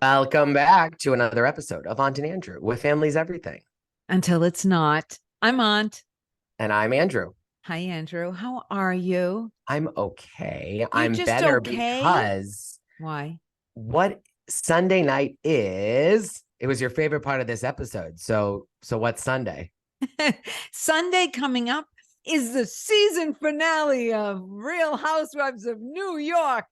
Welcome back to another episode of Aunt and Andrew with Family's Everything. Until it's not. I'm Aunt. And I'm Andrew. Hi, Andrew. How are you? I'm okay. You're I'm just better okay? because Why? what Sunday night is, it was your favorite part of this episode. So what's Sunday? Sunday coming up is the season finale of Real Housewives of New York.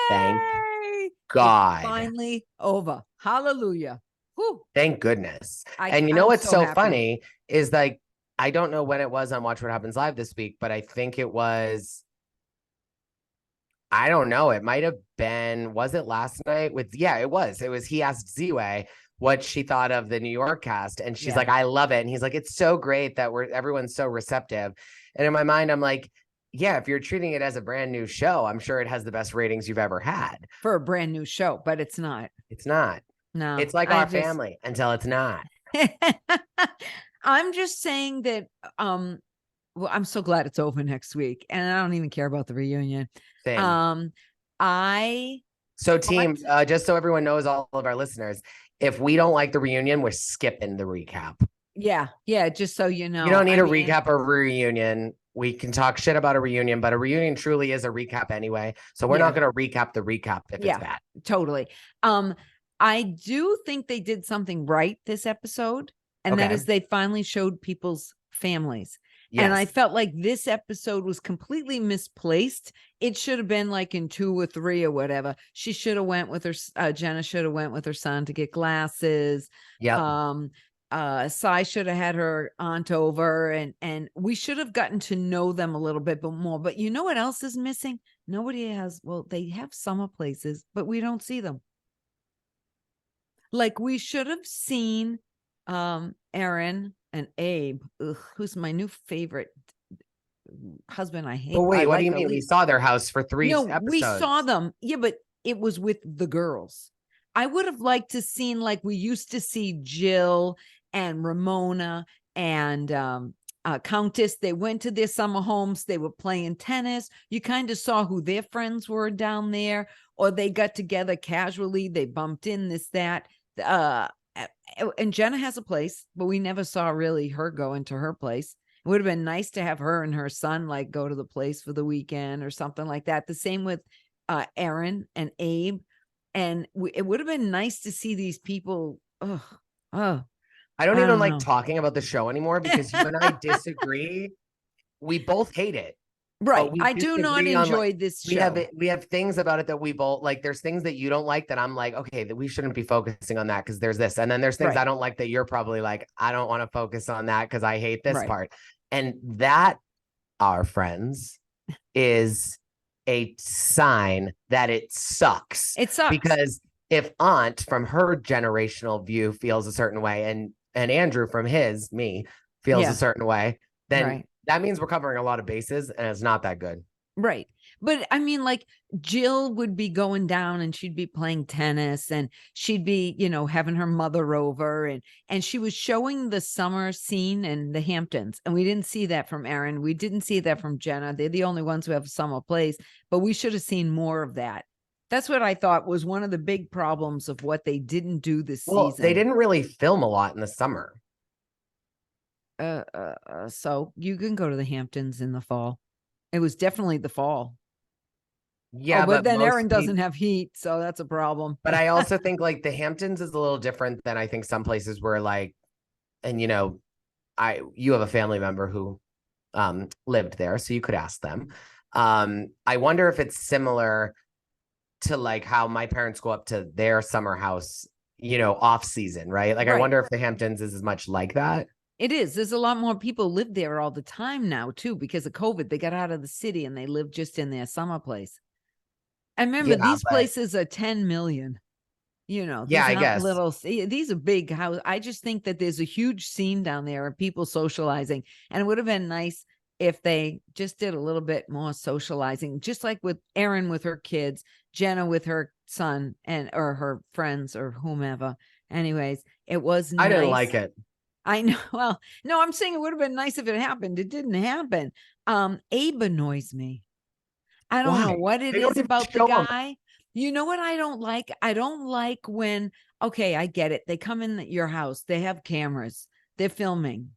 Thank Yay! It's God. finally over. Hallelujah. Whew. Thank goodness. And you know I'm what's so so happy. funny is like, I don't know when it was on Watch What Happens Live this week, but I think it was, I don't know. It might have been, was it last night with, yeah, it was. It was, he asked Z-Way what she thought of the New York cast. And she's like, I love it. And he's like, it's so great that everyone's so receptive. And in my mind, I'm like, yeah, if you're treating it as a brand new show, I'm sure it has the best ratings you've ever had. For a brand new show, but it's not. It's not. No. It's like our family until it's not. I'm just saying that well, I'm so glad it's over next week, and I don't even care about the reunion. Same. I So team, just so everyone knows, all of our listeners, if we don't like the reunion, we're skipping the recap. Yeah, just so you know. You don't need a recap or reunion. We can talk shit about a reunion, but a reunion truly is a recap anyway. So we're not going to recap the recap if it's bad. Totally. I do think they did something right this episode, and that is they finally showed people's families. Yes. And I felt like this episode was completely misplaced. It should have been like in 2 or 3 or whatever. She should have went with her, Jenna should have went with her son to get glasses. Yeah. Sai should have had her aunt over, and we should have gotten to know them a little bit more. But you know what else is missing? Nobody has, well, they have summer places, but we don't see them. Like we should have seen Erin and Abe, who's my new favorite husband. I hate. Oh wait, what do you mean? We saw their house for 3 episodes. We saw them. Yeah, but it was with the girls. I would have liked to seen like we used to see Jill and Ramona and Countess. They went to their summer homes. They were playing tennis. You kind of saw who their friends were down there, or they got together casually. They bumped in this, that. And Jenna has a place, but we never saw really her go into her place. It would have been nice to have her and her son like go to the place for the weekend or something like that. The same with Erin and Abe. And it would have been nice to see these people. I don't even like talking about the show anymore because you and I disagree. We both hate it. Right. I do not enjoy this show. We have things about it that we both like. There's things that you don't like that I'm like, okay, that we shouldn't be focusing on that because there's this. And then there's things I don't like that you're probably like, I don't want to focus on that because I hate this part. And that, our friends, is a sign that it sucks. It sucks. Because if Aunt from her generational view feels a certain way and Andrew from his, me, feels a certain way, then that means we're covering a lot of bases and it's not that good. Right. But I mean, like Jill would be going down and she'd be playing tennis and she'd be, having her mother over and she was showing the summer scene in the Hamptons. And we didn't see that from Erin. We didn't see that from Jenna. They're the only ones who have summer plays, but we should have seen more of that. That's what I thought was one of the big problems of what they didn't do this season. They didn't really film a lot in the summer. So you can go to the Hamptons in the fall. It was definitely the fall. Yeah, but then Erin doesn't have heat, so that's a problem. But I also think like the Hamptons is a little different than I think some places where like, and you have a family member who lived there, so you could ask them. I wonder if it's similar to like how my parents go up to their summer house, off season, right? Like I wonder if the Hamptons is as much like that. It is. There's a lot more people live there all the time now, too, because of COVID. They got out of the city and they live just in their summer place. And remember, these places are 10 million. I guess. These are big houses. I just think that there's a huge scene down there of people socializing. And it would have been nice if they just did a little bit more socializing, just like with Erin with her kids, Jenna with her son or her friends or whomever. Anyways, it was nice. I didn't like it. I know. Well, no, I'm saying it would have been nice if it happened. It didn't happen. Abe annoys me. I don't know what it is about the guy. You know what I don't like? I don't like when, okay, I get it. They come in your house, they have cameras, they're filming.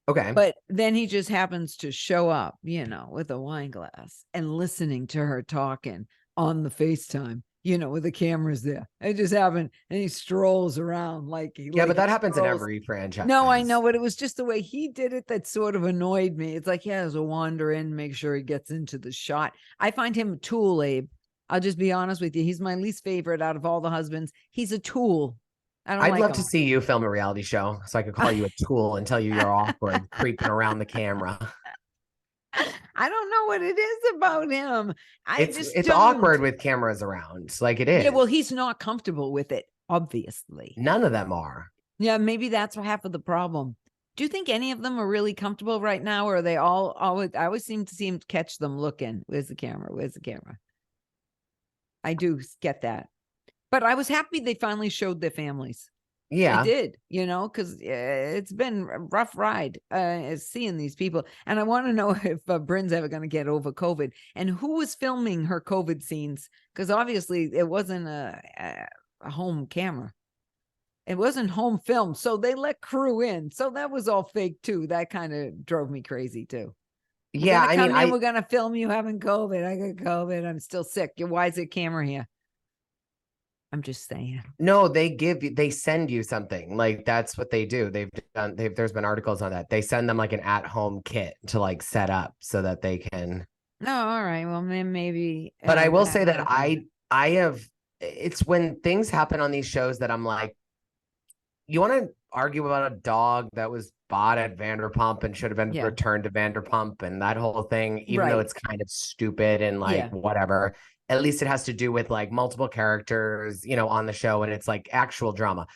Okay. But then he just happens to show up, with a wine glass and listening to her talking on the FaceTime, with the cameras there. It just happened. And he strolls around Yeah, but that happens in strolls. every No, I franchise. know, but it was just the way he did it that sort of annoyed me. It's like he has to wander in, make sure he gets into the shot. I find him a tool, Abe. I'll just be honest with you. He's my least favorite out of all the husbands. He's a tool. I don't I'd like love him. to see you film a reality show so I could call you a tool and tell you you're awkward creeping around the camera. I don't know what it is about him. I just It's don't. awkward with cameras around. Like it Yeah, well, is. he's not comfortable with it, obviously. None of them are. Yeah, maybe that's half of the problem. Do you think any of them are really comfortable right now, or are they all always? I always seem to see him catch them looking. Where's the camera? Where's the camera? I do get that, but I was happy they finally showed their families. I Yeah. did, because it's been a rough ride seeing these people. And I want to know if Brynn's ever going to get over COVID and who was filming her COVID scenes. Because obviously it wasn't a home camera. It wasn't home film. So they let crew in. So that was all fake too. That kind of drove me crazy too. We're Yeah. going to I mean, come in. We're going to film you having COVID. I got COVID. I'm still sick. Why is there camera here? I'm just saying. no, they send you something. Like that's what they do. There's been articles on that. They send them like an at-home kit to like set up so that they can. No, all right. Well, maybe. But I will That say that might be. I have, it's when things happen on these shows that I'm like, you want to argue about a dog that was bought at Vanderpump and should have been Yeah. returned to Vanderpump and that whole thing, even though Right. it's kind of stupid and like Yeah. whatever. At least it has to do with like multiple characters, on the show and it's like actual drama.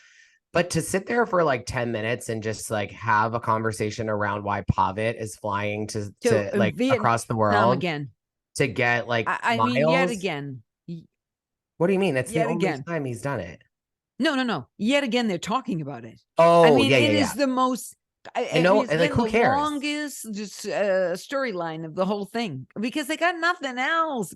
But to sit there for like 10 minutes and just like have a conversation around why Pavitt is flying To to like across the Vietnam world again. to get like I mean, yet miles. again. What do you mean? It's the Yet only again. time he's done it. No. Yet again, they're talking about it. I Oh, mean, yeah, it yeah, is yeah. the most. I know, It's and like been who the cares? longest just storyline of the whole thing because they got nothing else.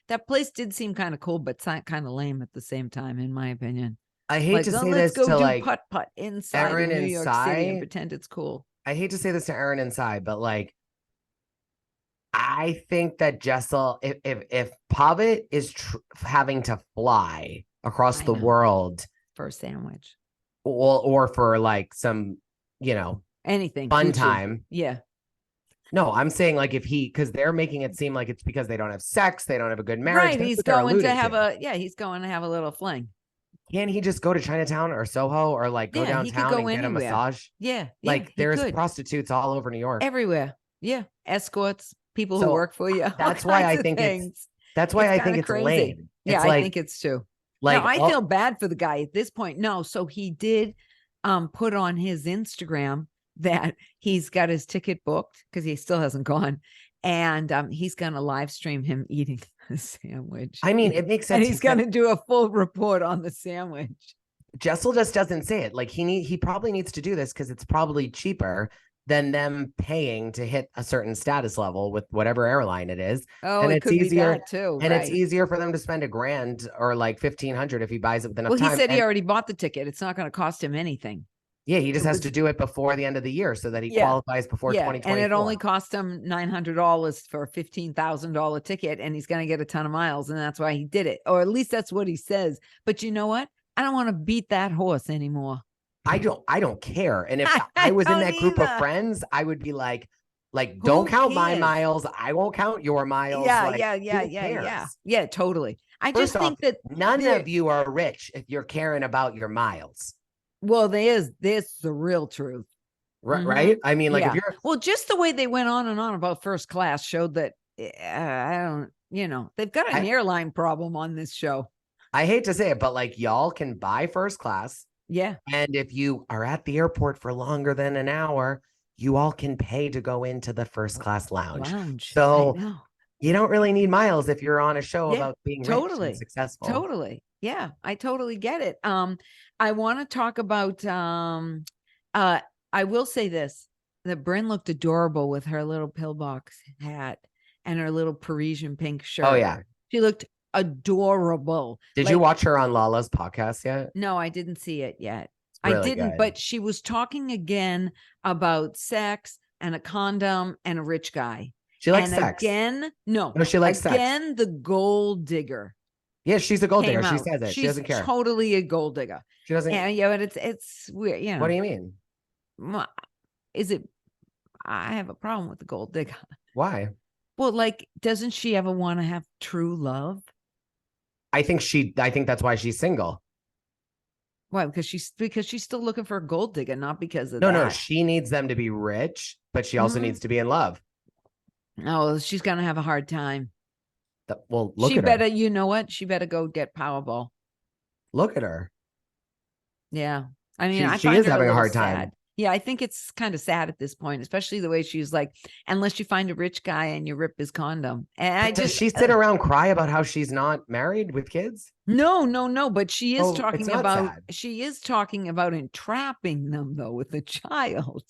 That place did seem kind of cool, but kind of lame at the same time, in my opinion. I hate Like, to oh, say let's this go to do like putt inside of Erin New and York City and Sai. pretend it's cool. I hate to say this to Erin and Sai, but like I think that Jessel, if Pavitt is having to fly across I the know, world, for a sandwich, or for like some, you know, anything fun Gucci. time. Yeah, No, I'm saying like if he, because they're making it seem like it's because they don't have sex, they don't have a good marriage. right. That's what they're alluding to. He's going to have a little fling. Can't he just go to Chinatown or Soho or like go Yeah, he could downtown go and get a anywhere. massage? Yeah, Like he there's could. prostitutes all over New York. Everywhere. Yeah, escorts, people who So work for you, all that's why kinds I of think things. that's why It's I kind think of it's crazy. lame. Yeah, It's I think it's true. No, I feel bad for the guy at this point. No, so he did put on his Instagram that he's got his ticket booked because he still hasn't gone. And he's going to live stream him eating the sandwich. I mean, it makes And sense. he's going to do a full report on the sandwich. Jessel just doesn't say it. Like he probably needs to do this because it's probably cheaper than them paying to hit a certain status level with whatever airline it is. Oh, And it it's could be easier that too, and it's right? easier for them to spend $1,000 or like 1,500 if he buys it with enough Well, he time. said he And already bought the ticket. It's not going to cost him anything. yeah, he just It has was to do it before the end of the year so that he Yeah. qualifies before Yeah, and it 2024. only cost him $900 for a $15,000 ticket, and he's going to get a ton of miles, and that's why he did it, or at least that's what he says. But you know what? I don't want to beat that horse anymore. I don't care. And if I was in that group of friends, I would be like, don't count my miles. I won't count your miles. Yeah, totally. I First just think that none of you are rich if you're caring about your miles. Well, there's the real truth. Right? I mean, like if you're well, just the way they went on and on about first class showed that I don't, they've got an airline problem on this show. I hate to say it, but like y'all can buy first class. Yeah. And if you are at the airport for longer than an hour, you all can pay to go into the first class lounge. So you don't really need miles if you're on a show about being rich and successful. Totally. Yeah, I totally get it. I want to talk about I will say this, that Brynn looked adorable with her little pillbox hat and her little Parisian pink shirt. Oh, yeah. She looked adorable. Did you watch her on Lala's podcast yet? No, I didn't see it yet. Really I didn't, good. but she was talking again about sex and a condom and a rich guy. She likes and sex. Again, no, she likes again, sex. The gold digger. Yeah, she's a gold digger. Out. She says it. She's she doesn't care. Totally a gold digger. She doesn't. And yeah, but it's weird. You know. What do you mean? Is it? I have a problem with the gold digger. Why? Well, like, doesn't she ever want to have true love? I think that's why she's single. Why? Because she's still looking for a gold digger, not because of that. No, she needs them to be rich, but she also needs to be in love. Oh, she's gonna have a hard time. Well, look she at better, her. You know what? She better go get Powerball. Look at her. Yeah. I mean, she is having a hard time. Yeah, I think it's kind of sad at this point, especially the way she's like, unless you find a rich guy and you rip his condom. And does she sit around cry about how she's not married with kids? No. But she is talking about sad. She is talking about entrapping them though with a child.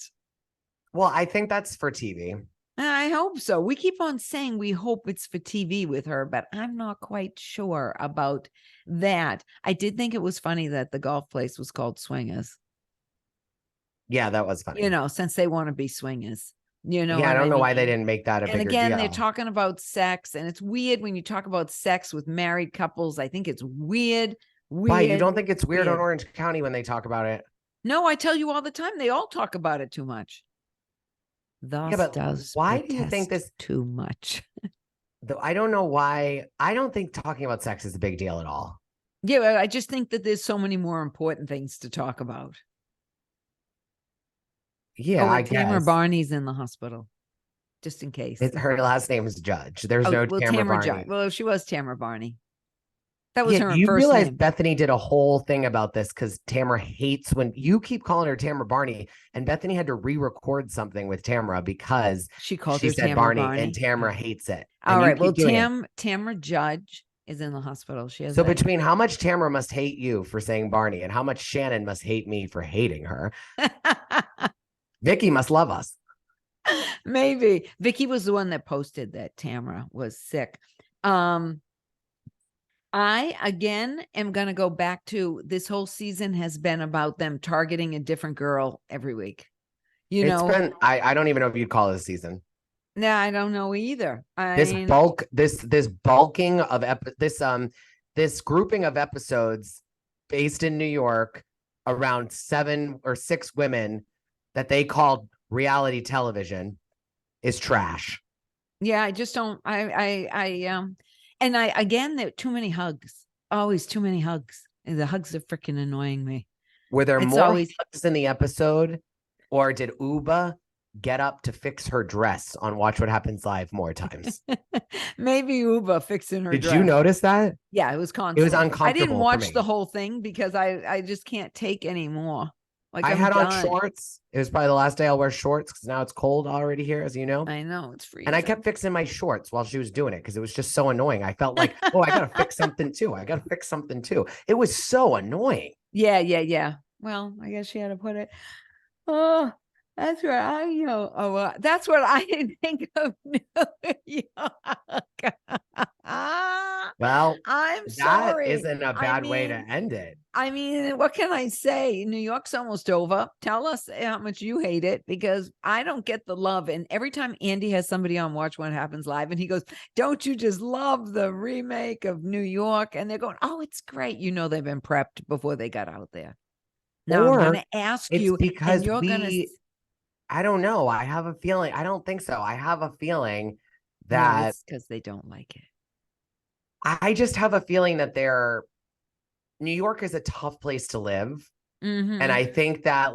Well, I think that's for TV. I hope so. We keep on saying we hope it's for TV with her, but I'm not quite sure about that. I did think it was funny that the golf place was called Swingers. Yeah, that was funny. You know, since they want to be swingers. You know, yeah, I don't know why they didn't make that a bigger deal. And again, they're talking about sex, and it's weird when you talk about sex with married couples. I think it's weird. Why, you don't think it's weird on Orange County when they talk about it? No, I tell you all the time, they all talk about it too much. Why do you think this too much? I don't know why. I don't think talking about sex is a big deal at all. Yeah, I just think that there's so many more important things to talk about. Yeah, I guess. Tamara Barney's in the hospital, just in case. Her last name is Judge. There's no Tamara Barney. Well, she was Tamara Barney. That was her you first realize name. Bethany did a whole thing about this because Tamara hates when you keep calling her Tamara Barney, and Bethany had to re-record something with Tamara because she said Barney, and Tamara hates it. All right, well, Tamara Judge is in the hospital. She has between how much Tamara must hate you for saying Barney and how much Shannon must hate me for hating her, Vicky must love us. Maybe Vicky was the one that posted that Tamara was sick. I, again, am going to go back to this whole season has been about them targeting a different girl every week. I don't even know if you'd call it a season. No, I don't know either. This bulking of this grouping of episodes based in New York around 7 or 6 women that they called reality television is trash. Yeah, I just don't. And again, there are too many hugs. Always too many hugs. And the hugs are freaking annoying me. Were there more hugs in the episode, or did Ubah get up to fix her dress on Watch What Happens Live more times? Maybe Ubah fixing her dress. Did you notice that? Yeah, it was constant. It was uncomfortable. I didn't watch the whole thing because I just can't take anymore. Like I had on shorts. It was probably the last day I'll wear shorts because now it's cold already here, as you know. I know, it's freezing. And I kept fixing my shorts while she was doing it because it was just so annoying. I felt like, oh, I got to fix something too. It was so annoying. Yeah. Well, I guess she had to put it. Oh, that's what I know. Oh, that's what I think of New York. Well, I'm sorry. That isn't a bad way to end it. I mean, what can I say? New York's almost over. Tell us how much you hate it because I don't get the love. And every time Andy has somebody on Watch What Happens Live and he goes, don't you just love the remake of New York? And they're going, oh, it's great. You know, they've been prepped before they got out there. Now I'm going to ask you because you're going to. I don't know. I have a feeling. I don't think so. I have a feeling that it's because they don't like it. I just have a feeling that New York is a tough place to live. Mm-hmm. And I think that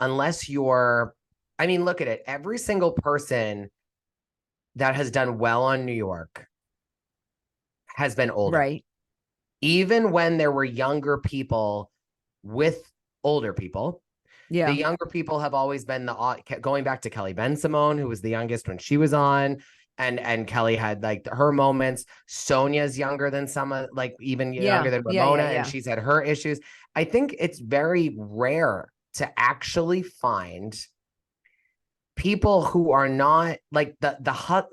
unless you're, I mean, look at it. Every single person that has done well on New York has been older. Right. Even when there were younger people with older people. Yeah. The younger people have always been going back to Kelly Ben-Simone, who was the youngest when she was on. And Kelly had like her moments. Sonia's younger than younger than Ramona, and she's had her issues. I think it's very rare to actually find people who are not like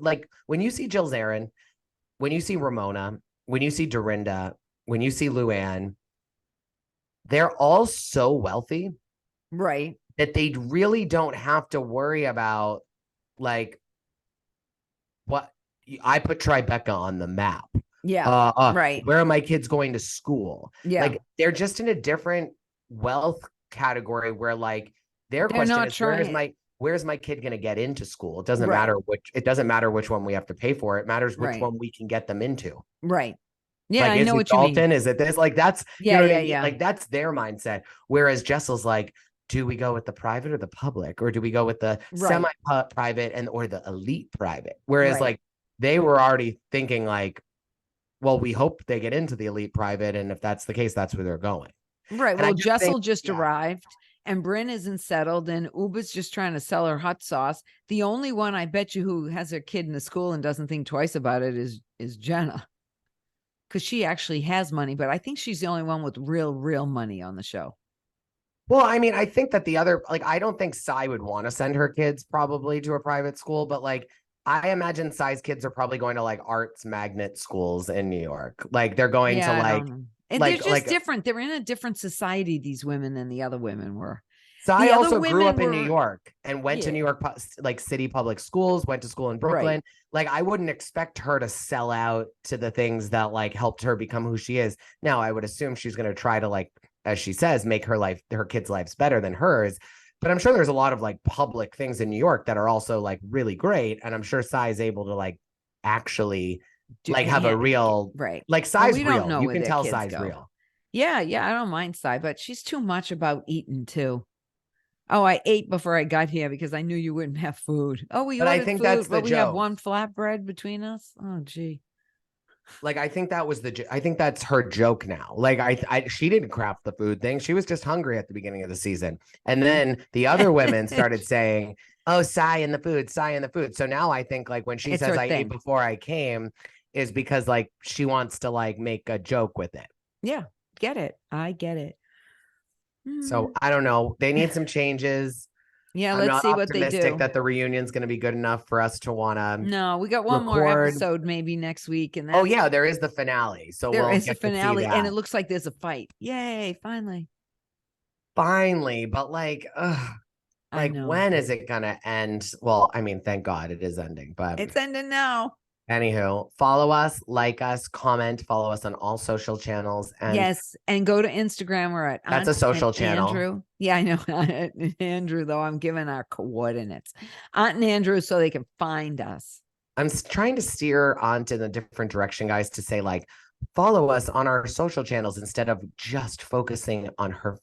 like when you see Jill Zarin, when you see Ramona, when you see Dorinda, when you see Luann, they're all so wealthy, right? That they really don't have to worry about like what I put Tribeca on the map. Yeah, right. Where are my kids going to school? Yeah, Like they're just in a different wealth category where like their they're question not is trying. where's my kid going to get into school? Right, It doesn't matter which one we have to pay for. It matters which right, one we can get them into. right. Yeah, Like, I is know it what you mean. Dalton? Is it this? Like, that's, you Yeah, know what I yeah, mean? yeah. Like, that's their mindset. Whereas Jessel's like, do we go with the private or the public? Or do we go with the Right, semi-private or the elite private? Whereas, right, like, they were already thinking, like, well, we hope they get into the elite private. And if that's the case, that's where they're going. right. And I Well, just think, Jessel just yeah. arrived and Brynn isn't settled and Ubah's just trying to sell her hot sauce. The only one I bet you who has her kid in the school and doesn't think twice about it is Jenna. Because she actually has money, but I think she's the only one with real money on the show. Well, I mean, I think that the other, like, I don't think Sai would want to send her kids probably to a private school, but like, I imagine Sai's kids are probably going to like arts magnet schools in New York. Like, they're going to Yeah, I don't know. And they're just like different. They're in a different society, these women, than the other women were. Sai The other also grew women up in New were, York and went to yeah, New York, like city public schools, went to school in right. Brooklyn. Like, I wouldn't expect her to sell out to the things that like helped her become who she is. Now, I would assume she's going to try to, like, as she says, make her kids' lives better than hers. But I'm sure there's a lot of like public things in New York that are also like really great. And I'm sure Sai is able to like actually like have a real, Right. like, Well, Sai's we don't real. know You where can their tell kids Sai's go. real. Yeah, yeah, I don't mind Sai, but she's too much about eating too. Oh, I ate before I got here because I knew you wouldn't have food. Oh, we But I ordered think that's food, the but we have joke. one flatbread between us. Oh, gee. Like, I think I think that's her joke now. Like, she didn't craft the food thing. She was just hungry at the beginning of the season. And then the other women started saying, oh, Sai in the food, Sai in the food. So now I think like when she It's says her I ate thing. before I came is because like she wants to like make a joke with it. Yeah, get it. I get it. So Mm. I don't know. They need some changes. Yeah, I'm let's not see what they optimistic do. that the reunion's going to be good enough for us to want to No, we got one more record. episode maybe next week, and Oh that's yeah, there is the finale. So there we'll is a get to see finale, and that. it looks like there's a fight. Yay, finally. Finally, but like, I like, know. when is it gonna end? Well, I mean, thank God it is ending. But It's ending now. anywho, follow us, like us, comment, follow us on all social channels. And Yes, and go to Instagram. We're at that's a Aunt and social channel. Andrew. Yeah, I know. Andrew, though, I'm giving our coordinates. Aunt and Andrew, so they can find us. I'm trying to steer onto the different direction, guys, to say like, follow us on our social channels instead of just focusing on her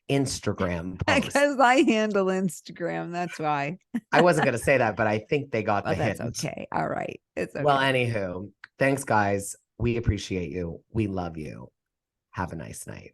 Instagram post. Because I handle Instagram. That's why. I wasn't going to say that, but I think they got Well, the that's hint. okay. All right. It's Well, okay. anywho, thanks, guys. We appreciate you. We love you. Have a nice night.